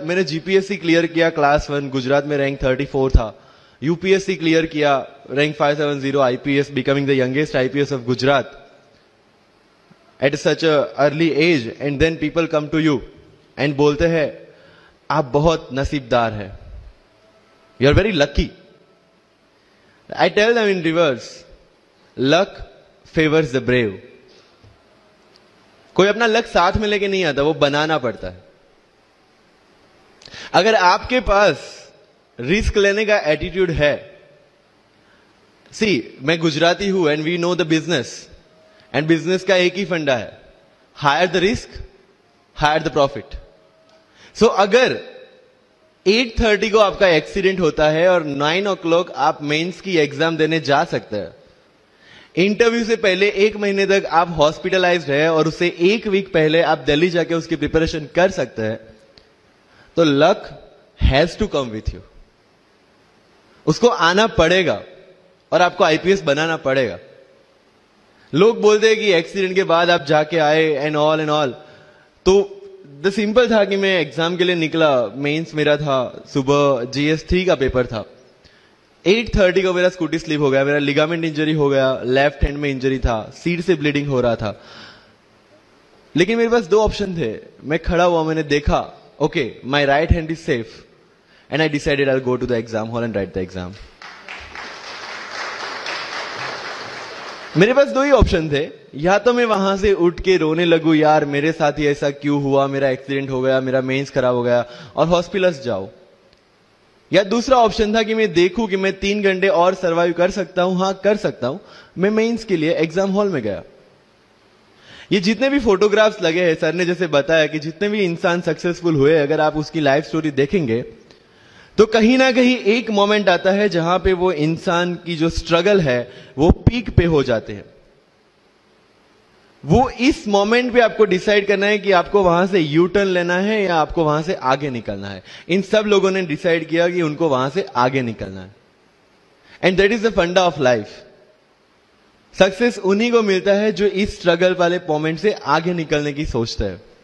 मैंने GPSC clear किया class 1, Gujarat में रैंक 34 था। यूपीएससी क्लियर किया, rank 570, IPS, becoming the youngest IPS of Gujarat at such a early age. And then people come to you and बोलते हैं आप बहुत नसीबदार है, you are very lucky. I tell them in reverse, luck favours the brave. कोई अपना luck साथ में लेके नहीं आता, वो बनाना पड़ता है। अगर आपके पास रिस्क लेने का एटीट्यूड है, मैं गुजराती हूं and we know the business, and business का एक ही फंडा है, higher the risk, higher the profit. So अगर 8:30 को आपका एक्सीडेंट होता है और 9 o'clock आप मेंस की एग्जाम देने जा सकते हैं, इंटरव्यू से पहले 1 महीने तक आप हॉस्पिटलाइज्ड है और उससे 1 वीक पहले आप दिल्ली जाके उसकी प्रिपरेशन कर सकते हैं, तो luck has to come with you. उसको आना पड़ेगा और आपको आईपीएस बनाना पड़ेगा। लोग बोलते हैं कि एक्सीडेंट के बाद आप जाके आए एंड ऑल, तो द सिंपल था कि मैं एग्जाम के लिए निकला, मेंस मेरा था, सुबह GS3 का पेपर था। 8:30 को मेरा स्कूटी स्लिप हो गया, मेरा लिगामेंट इंजरी हो गया, लेफ्ट हैंड में इंजरी था, सीट से ब्लीडिंग हो रहा था। लेकिन मेरे पास 2 ऑप्शन थे। मैं खड़ा हुआ, मैंने देखा, okay my right hand is safe, and I decided I will go to the exam hall and write the exam. मेरे पास 2 ही ऑप्शन थे, या तो मैं वहां से उठ के रोने लगूं, यार मेरे साथ ही ऐसा क्यों हुआ, मेरा एक्सीडेंट हो गया, मेरा मेंस खराब हो गया, और हॉस्पिटल जाओ। या दूसरा ऑप्शन था कि मैं देखूं कि मैं 3 घंटे और सर्वाइव कर सकता हूं। हाँ, कर सकता हूं। मैं मेंस के लिए एग्जाम हॉल में गया। ये जितने भी फोटोग्राफ्स लगे हैं, सर ने जैसे बताया कि जितने भी इंसान सक्सेसफुल हुए, अगर आप उसकी लाइफ स्टोरी देखेंगे तो कहीं ना कहीं एक मोमेंट आता है जहां पे वो इंसान की जो स्ट्रगल है वो पीक पे हो जाते हैं। वो इस मोमेंट पे आपको डिसाइड करना है कि आपको वहां से यू टर्न लेना है या आपको वहां से आगे निकलना है। इन सब लोगों ने डिसाइड किया कि उनको वहां से आगे निकलना है, एंड दैट इज द फंडा ऑफ लाइफ। सक्सेस उन्हीं को मिलता है जो इस स्ट्रगल वाले मोमेंट से आगे निकलने की सोचता है।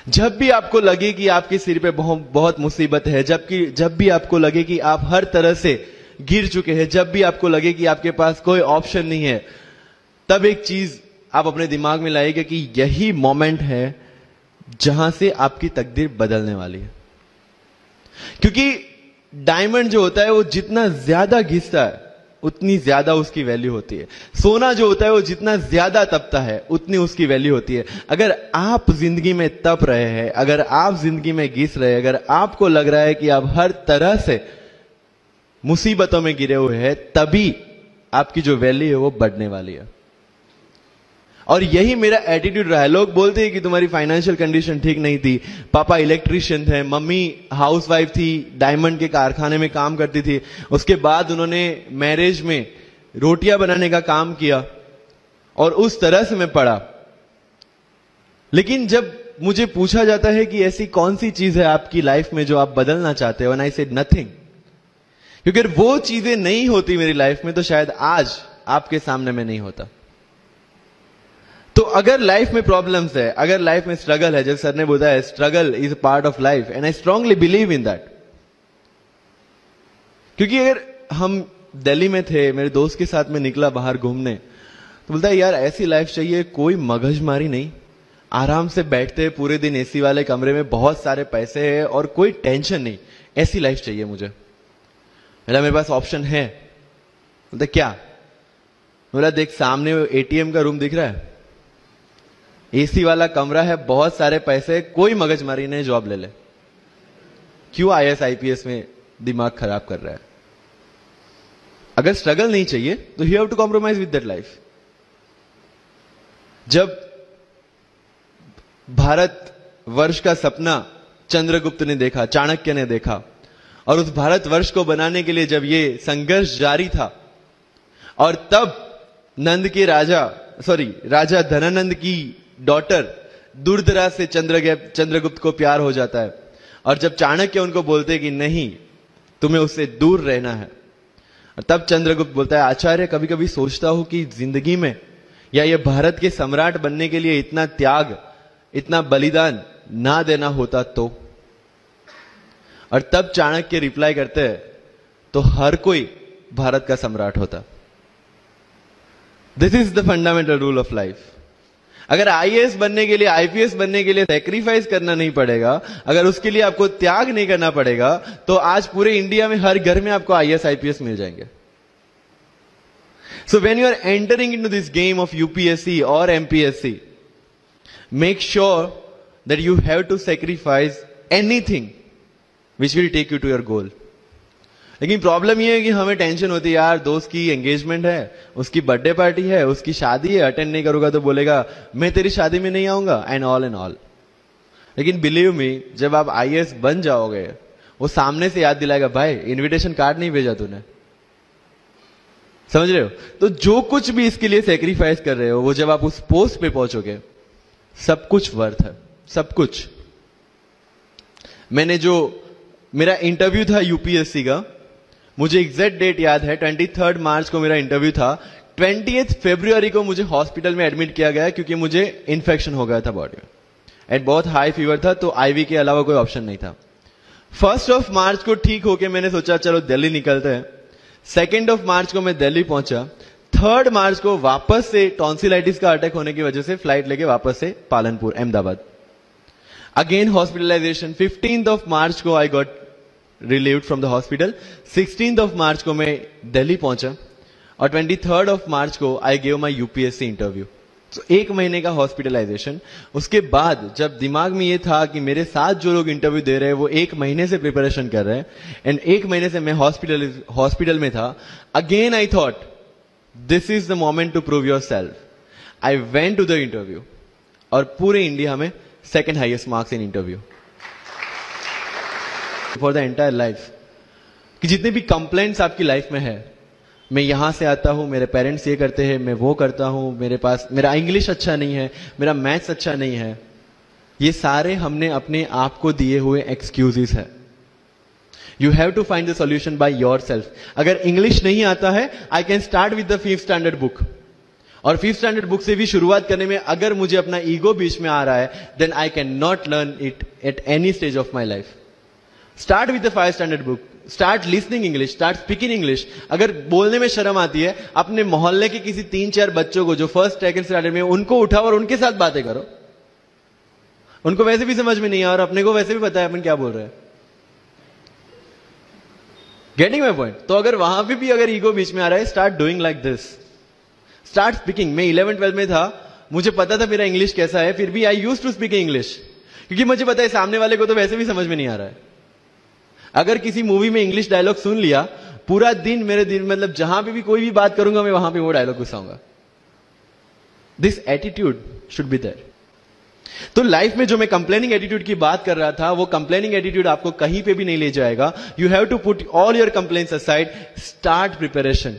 जब भी आपको लगे कि आपके सिर पे बहुत मुसीबत है, जब भी आपको लगे कि आप हर तरह से गिर चुके हैं, जब भी आपको लगे कि आपके पास कोई ऑप्शन नहीं है, तब एक चीज आप अपने दिमाग में लाइएगा कि यही मोमेंट है जहां से आपकी तकदीर बदलने वाली है। क्योंकि डायमंड जो होता है वो जितना ज्यादा घिसता है उतनी ज्यादा उसकी वैल्यू होती है। सोना जो होता है वो जितना ज्यादा तपता है उतनी उसकी वैल्यू होती है। अगर आप जिंदगी में तप रहे हैं, अगर आप जिंदगी में घिस रहे हैं, अगर आपको लग रहा है कि आप हर तरह से मुसीबतों में गिरे हुए हैं, तभी आपकी जो वैल्यू है वो बढ़ने वाली है। और यही मेरा एटीट्यूड रहा है। लोग बोलते हैं कि तुम्हारी फाइनेंशियल कंडीशन ठीक नहीं थी, पापा इलेक्ट्रिशियन थे, मम्मी हाउसवाइफ थी, डायमंड के कारखाने में काम करती थी, उसके बाद उन्होंने मैरिज में रोटियां बनाने का काम किया, और उस तरह से मैं पढ़ा। लेकिन जब मुझे पूछा जाता है कि ऐसी कौन सी चीज है आपकी लाइफ में जो आप बदलना चाहते हो, एंड आई सेड नथिंग। क्योंकि अगर वो चीजें नहीं होती मेरी लाइफ में तो शायद आज आपके सामने मैं नहीं होता। तो अगर लाइफ में प्रॉब्लम्स है, अगर लाइफ में स्ट्रगल है, जैसे सर ने बताया struggle is a part of life, and I strongly believe in that. क्योंकि अगर हम दिल्ली में थे, मेरे दोस्त के साथ में निकला बाहर घूमने, तो बोलता है यार ऐसी लाइफ चाहिए, कोई मगजमारी नहीं, आराम से बैठते पूरे दिन एसी वाले कमरे में, बहुत सारे पैसे है और कोई टेंशन नहीं, ऐसी लाइफ चाहिए मुझे। मेरे पास ऑप्शन है। बोलता क्या? बोला देख सामने एटीएम का रूम दिख रहा है, एसी वाला कमरा है, बहुत सारे पैसे, कोई मगजमारी नहीं, जॉब ले ले। क्यों आईएएस आईपीएस में दिमाग खराब कर रहा है? अगर स्ट्रगल नहीं चाहिए तो you have to compromise with that life. जब भारत वर्ष का सपना चंद्रगुप्त ने देखा, चाणक्य ने देखा, और उस भारत वर्ष को बनाने के लिए जब ये संघर्ष जारी था, और तब राजा धनानंद की डॉटर दुर्धरा से चंद्रगुप्त को प्यार हो जाता है, और जब चाणक्य उनको बोलते कि नहीं तुम्हें उससे दूर रहना है, और तब चंद्रगुप्त बोलता है आचार्य कभी कभी सोचता हूं कि जिंदगी में या ये भारत के सम्राट बनने के लिए इतना त्याग, इतना बलिदान ना देना होता तो। और तब चाणक्य रिप्लाई करते हैं तो हर कोई भारत का सम्राट होता। This is the fundamental rule of life. अगर आईएएस बनने के लिए, आईपीएस बनने के लिए सैक्रिफाइस करना नहीं पड़ेगा, अगर उसके लिए आपको त्याग नहीं करना पड़ेगा, तो आज पूरे इंडिया में हर घर में आपको आईएएस आईपीएस मिल जाएंगे। So when you are entering into this game of UPSC or MPSC, make sure that you have to sacrifice anything which will take you to your goal. लेकिन प्रॉब्लम ये है कि हमें टेंशन होती है, यार दोस्त की एंगेजमेंट है, उसकी बर्थडे पार्टी है, उसकी शादी है, अटेंड नहीं करूंगा तो बोलेगा मैं तेरी शादी में नहीं आऊंगा, एंड ऑल। लेकिन बिलीव मी, जब आप आईएएस बन जाओगे, वो सामने से याद दिलाएगा, भाई इनविटेशन कार्ड नहीं भेजा तूने। समझ रहे हो? तो जो कुछ भी इसके लिए सेक्रीफाइस कर रहे हो, वो जब आप उस पोस्ट पे पहुंचोगे, सब कुछ वर्थ है, सब कुछ। मेरा इंटरव्यू था यूपीएससी का, मुझे एग्जैक्ट डेट याद है, 23 मार्च को मेरा इंटरव्यू था। 28 फरवरी को मुझे हॉस्पिटल में एडमिट किया गया क्योंकि मुझे इन्फेक्शन हो गया था बॉडी में, एंड बहुत हाई फीवर था, तो आईवी के अलावा कोई ऑप्शन नहीं था। 1 मार्च को ठीक होके मैंने सोचा चलो दिल्ली निकलते हैं। 2 मार्च को मैं दिल्ली पहुंचा। 3 मार्च को वापस से टॉन्सिलाइटिस का अटैक होने की वजह से फ्लाइट लेके वापस से पालनपुर, अहमदाबाद, अगेन हॉस्पिटलाइजेशन। 15 मार्च को I got relieved from the hospital. 16 मार्च को मैं दिल्ली पहुंचा और 23 मार्च को I gave my UPSC interview. तो 1 महीने का हॉस्पिटलाइजेशन। उसके बाद जब दिमाग में ये था कि मेरे साथ जो लोग इंटरव्यू दे रहे हैं वो 1 महीने से प्रिपरेशन कर रहे हैं, एंड 1 महीने से मैं हॉस्पिटल में था, again I thought this is the moment to prove yourself. I went to the interview और पूरे इंडिया में 2nd highest marks in interview for the entire life. कि जितने भी कंप्लेंट्स आपकी लाइफ में है, मैं यहां से आता हूं, मेरे पेरेंट्स ये करते हैं, मैं वो करता हूं, मेरा इंग्लिश अच्छा नहीं है, मेरा मैथ्स अच्छा नहीं है, ये सारे हमने अपने आप को दिए हुए एक्सक्यूजेस है। You have to find the solution by yourself. अगर इंग्लिश नहीं आता है, I can start with the 5th standard book, और 5th स्टैंडर्ड बुक से भी शुरुआत करने में अगर मुझे अपना ईगो बीच में आ रहा है, then I can not learn it at any stage of my life. Start with the 5th standard book, start listening English, start speaking English. अगर बोलने में शर्म आती है, अपने मोहल्ले के किसी 3-4 बच्चों को जो 1st 2nd स्टैंडर्ड में, उनको उठाओ और उनके साथ बातें करो। उनको वैसे भी समझ में नहीं आ, और अपने को वैसे भी पता है अपन क्या बोल रहे हैं। Getting my point? तो अगर वहां पे भी अगर ईगो बीच में आ रहा है, start doing like this, start speaking. मैं 11th-12th में था, मुझे पता था मेरा इंग्लिश कैसा है, फिर भी आई यूज टू स्पीक इंग्लिश, क्योंकि मुझे पता है सामने वाले को तो वैसे भी समझ में नहीं आ रहा है। अगर किसी मूवी में इंग्लिश डायलॉग सुन लिया, पूरा दिन मेरे दिन, मतलब जहां पे भी कोई भी बात करूंगा, मैं वहां पे वो डायलॉग घुसाऊंगा। This attitude should be there. तो लाइफ में जो मैं कंप्लेनिंग एटीट्यूड की बात कर रहा था, वो कंप्लेनिंग एटीट्यूड आपको कहीं पे भी नहीं ले जाएगा। You have to put all your complaints aside, start preparation.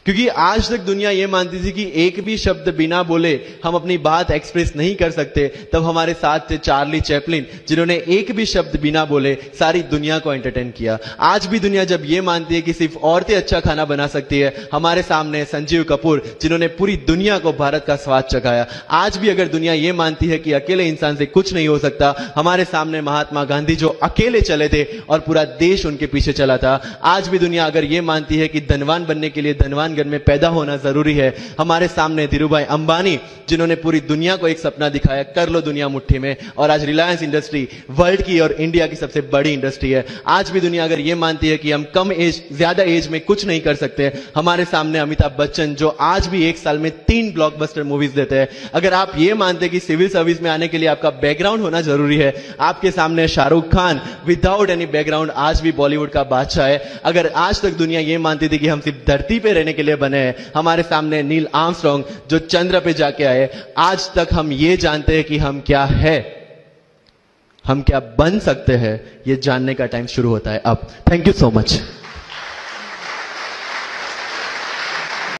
क्योंकि आज तक दुनिया यह मानती थी कि एक भी शब्द बिना बोले हम अपनी बात एक्सप्रेस नहीं कर सकते। तब हमारे साथ थे चार्ली चैपलिन, जिन्होंने एक भी शब्द बिना बोले सारी दुनिया को एंटरटेन किया। आज भी दुनिया जब यह मानती है कि सिर्फ औरतें अच्छा खाना बना सकती है, हमारे सामने संजीव कपूर, जिन्होंने पूरी दुनिया को भारत का स्वाद चखाया। आज भी अगर दुनिया यह मानती है कि अकेले इंसान से कुछ नहीं हो सकता, हमारे सामने महात्मा गांधी, जो अकेले चले थे और पूरा देश उनके पीछे चला था। आज भी दुनिया अगर यह मानती है कि धनवान बनने के लिए धनवान घर में पैदा होना जरूरी है, हमारे सामने धीरूभाई अंबानी, जिन्होंने पूरी दुनिया को एक सपना दिखाया, कर लो दुनिया मुट्ठी में, और आज रिलायंस इंडस्ट्री वर्ल्ड की और इंडिया की सबसे बड़ी इंडस्ट्री है। आज भी दुनिया अगर यह मानती है कि हम कम एज, ज्यादा एज में कुछ नहीं कर सकते, हमारे सामने अमिताभ बच्चन, जो आज भी एक साल में 3 ब्लॉकबस्टर मूवीज देते हैं। अगर आप ये मानते हैं कि सिविल सर्विस में आने के लिए आपका बैकग्राउंड होना जरूरी है, आपके सामने Shahrukh Khan without any background आज भी बॉलीवुड का बादशाह है। अगर आज तक दुनिया यह मानती थी कि हम सिर्फ धरती पे रहने के लिए बने हैं, हमारे सामने नील आर्मस्ट्रांग, जो चंद्र पे जाके आए, आज तक हम ये जानते हैं कि हम क्या है, हम क्या बन सकते हैं, ये जानने का टाइम शुरू होता है अब। Thank you so much.